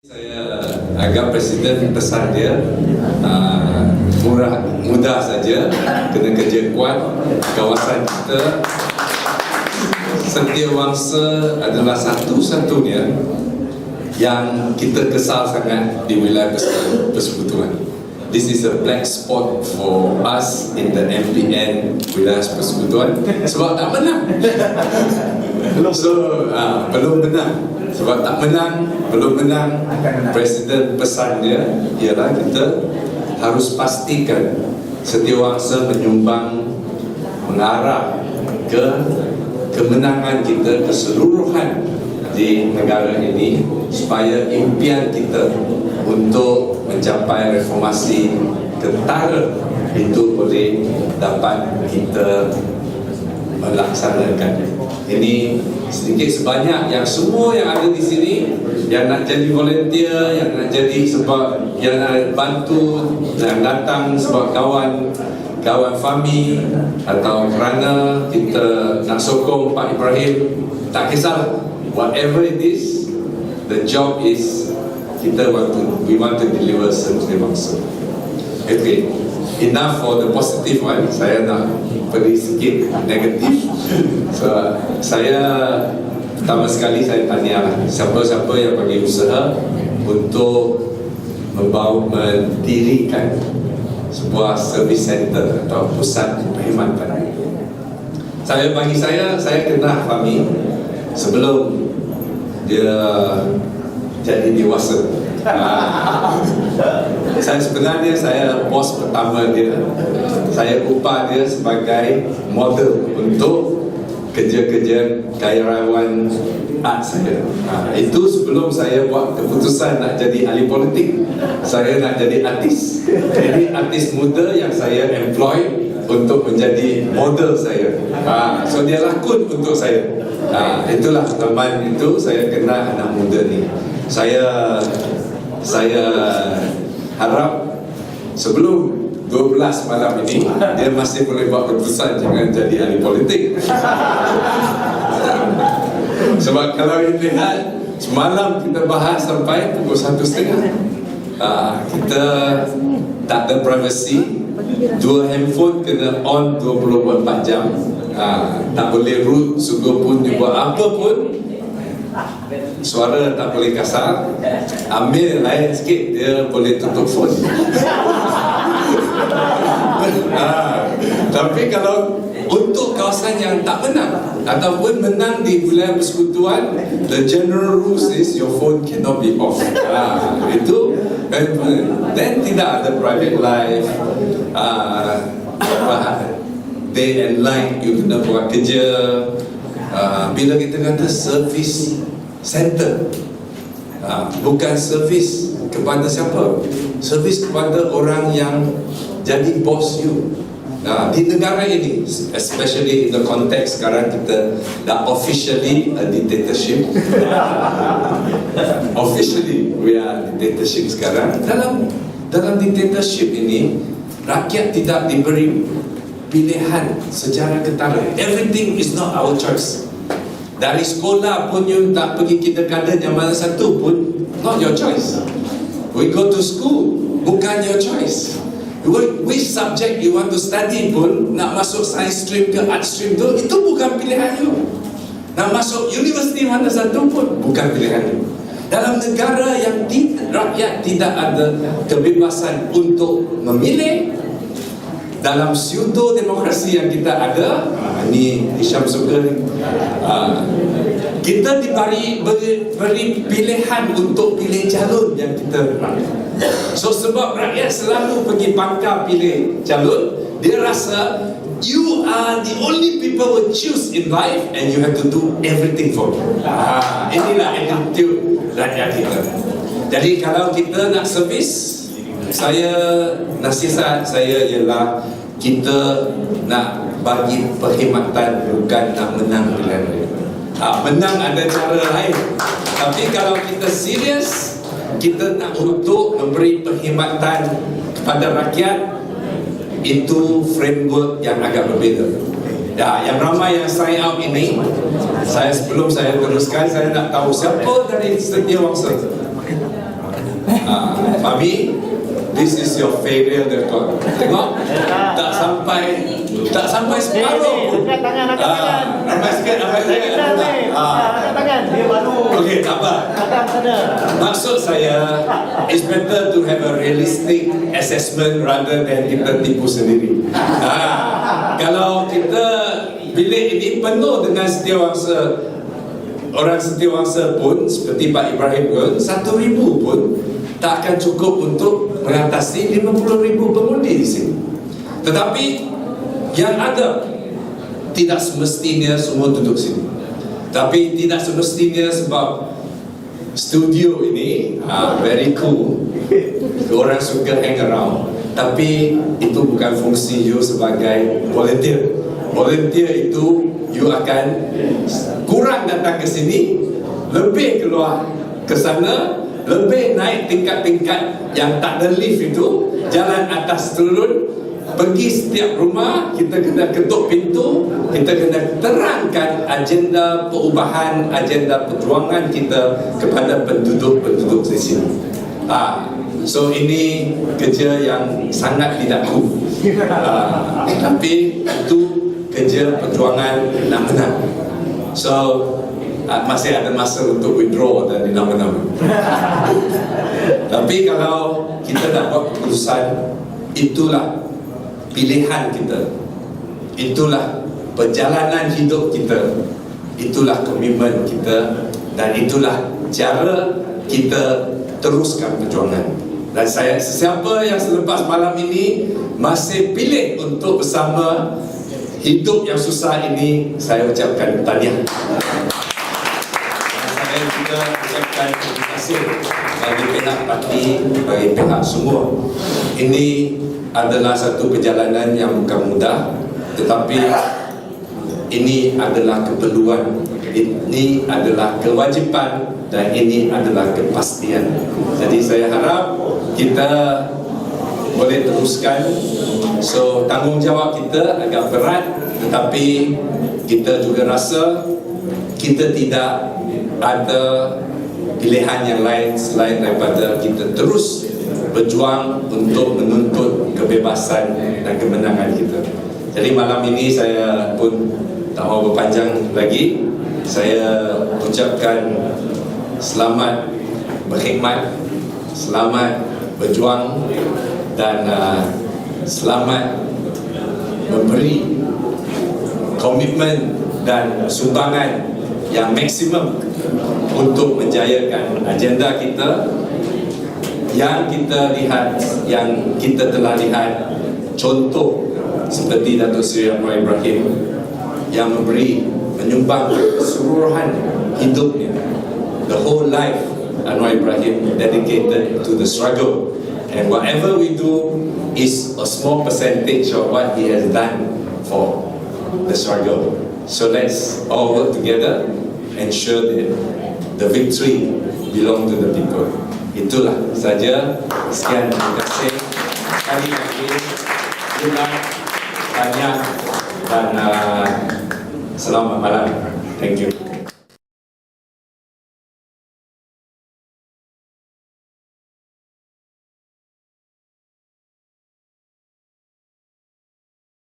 Saya agak Presiden pesan dia mudah saja, kena kerja kuat. Kawasan kita Setiawangsa adalah satu-satunya yang kita kesal sangat di wilayah persekutuan. This is a black spot for us in the MPN wilayah persekutuan sebab tak menang. Belum menang. Sebab tak menang, belum menang. Presiden pesan dia ialah kita harus pastikan Setiawangsa menyumbang, mengarah ke kemenangan kita keseluruhan di negara ini, supaya impian kita untuk mencapai reformasi tentara itu boleh dapat kita melaksanakan. Ini sedikit sebanyak yang semua yang ada di sini, yang nak jadi volunteer, yang nak jadi sebab yang nak bantu, yang datang sebab kawan Fahmi, atau kerana kita nak sokong Pak Ibrahim, tak kisah, whatever it is, the job is we want to deliver Setiawangsa. Okay, enough for the positive one. Saya nak pergi sedikit negatif. So, saya pertama sekali saya tanya siapa-siapa yang bagi usaha untuk mendirikan sebuah service center atau pusat perkhidmatan. Saya kenal Fahmi sebelum dia jadi dewasa. Saya bos pertama dia. Saya upah dia sebagai model untuk kerja-kerja karyawan art saya. Itu sebelum saya buat keputusan nak jadi ahli politik. Saya nak jadi artis. Jadi artis muda yang saya employ untuk menjadi model saya. So dia lakon untuk saya. Itulah teman itu saya kenal anak muda ni. Saya harap sebelum 12 malam ini dia masih boleh buat keputusan jangan jadi ahli politik. Sebab kalau lihat semalam kita bahas sampai pukul 1:30, kita tak ada privacy. 2 handphone kena on 24 jam. Tak boleh root, suka pun dia buat apa pun, suara tak boleh kasar. Ambil lain sikit, dia boleh tutup phone. Tapi kalau untuk kawasan yang tak menang ataupun menang di wilayah persekutuan, the general rules is your phone cannot be off. Itu then tidak ada private life, day and night you kena buat kerja. Bila kita kata service center, bukan servis kepada siapa, servis kepada orang yang jadi bos you. Di negara ini, especially in the context sekarang kita dah officially a dictatorship. Officially we are dictatorship sekarang. Dalam dictatorship ini, rakyat tidak diberi pilihan secara ketara. Everything is not our choice. Dari sekolah pun you tak pergi kindergarten yang mana satu pun, not your choice. We go to school, bukan your choice. Which subject you want to study pun, nak masuk science stream ke art stream tu, itu bukan pilihan you. Nak masuk universiti mana satu pun, bukan pilihan you. Dalam negara yang rakyat tidak ada kebebasan untuk memilih, dalam pseudo demokrasi yang kita ada, ini Hisham suka ni, kita beri pilihan untuk pilih calon yang kita nak. So sebab rakyat selalu pergi pangkal pilih calon, dia rasa you are the only people who choose in life and you have to do everything for them. Inilah attitude rakyat kita. Jadi kalau kita nak servis, nasihat saya ialah kita nak bagi perkhidmatan, bukan nak menang pilihan raya. Menang ada cara lain, tapi kalau kita serius, kita nak untuk memberi perkhidmatan kepada rakyat, itu framework yang agak berbeza. Yang ramai yang sign up ini, sebelum saya teruskan, saya nak tahu siapa dari Setiawangsa. Mami, this is your failure record. Tengok, tak sampai separuh. Angkat tangan, angkat tangan. Nampak sikit, nampak sikit. Angkat tangan, dia baru. Okey, tak apa. Angkat sana. Maksud saya, it's better to have a realistic assessment rather than kita tipu sendiri. Kalau kita bilik ini penuh dengan setiawangsa, orang setiawangsa pun seperti Pak Ibrahim pun 1,000 pun tak akan cukup untuk mengatasi 50,000 pengundi di sini. Tetapi yang ada tidak semestinya semua duduk sini. Tapi tidak semestinya sebab studio ini very cool, orang suka hang around. Tapi itu bukan fungsi you sebagai volunteer. Volunteer itu you akan kurang datang ke sini, lebih keluar ke sana, lebih naik tingkat-tingkat yang tak ada lift itu, jalan atas turun, pergi setiap rumah, kita kena ketuk pintu, kita kena terangkan agenda perubahan, agenda perjuangan kita kepada penduduk-penduduk di sini. So ini kerja yang sangat tidak cool, tapi itu kerja perjuangan nak menang. So masih ada masa untuk withdraw dan nama-nama. Tapi kalau kita dapat keputusan, itulah pilihan kita, itulah perjalanan hidup kita, itulah komitmen kita, dan itulah cara kita teruskan perjuangan. Dan saya, sesiapa yang selepas malam ini masih pilih untuk bersama hidup yang susah ini, saya ucapkan tahniah. Saya juga ucapkan terima kasih bagi pihak parti, bagi pihak semua. Ini adalah satu perjalanan yang bukan mudah, tetapi ini adalah keperluan, ini adalah kewajipan, dan ini adalah kepastian. Jadi saya harap kita boleh teruskan. So tanggungjawab kita agak berat, tetapi kita juga rasa kita tidak ada pilihan yang lain selain daripada kita terus berjuang untuk menuntut kebebasan dan kemenangan kita. Jadi malam ini saya pun tak mahu berpanjang lagi. Saya ucapkan selamat berkhidmat, selamat berjuang, dan selamat memberi komitmen dan sumbangan yang maksimum untuk menjayakan agenda kita yang kita lihat, yang kita telah lihat contoh seperti Datuk Seri Anwar Ibrahim yang menyumbang keseluruhan hidupnya, the whole life Anwar Ibrahim dedicated to the struggle, and whatever we do is a small percentage of what he has done for the struggle. So let's all work together, ensure that the victory belong to the people. Itulah saja. Sekian, terima kasih sekali lagi. Banyak dan selamat malam. Thank you.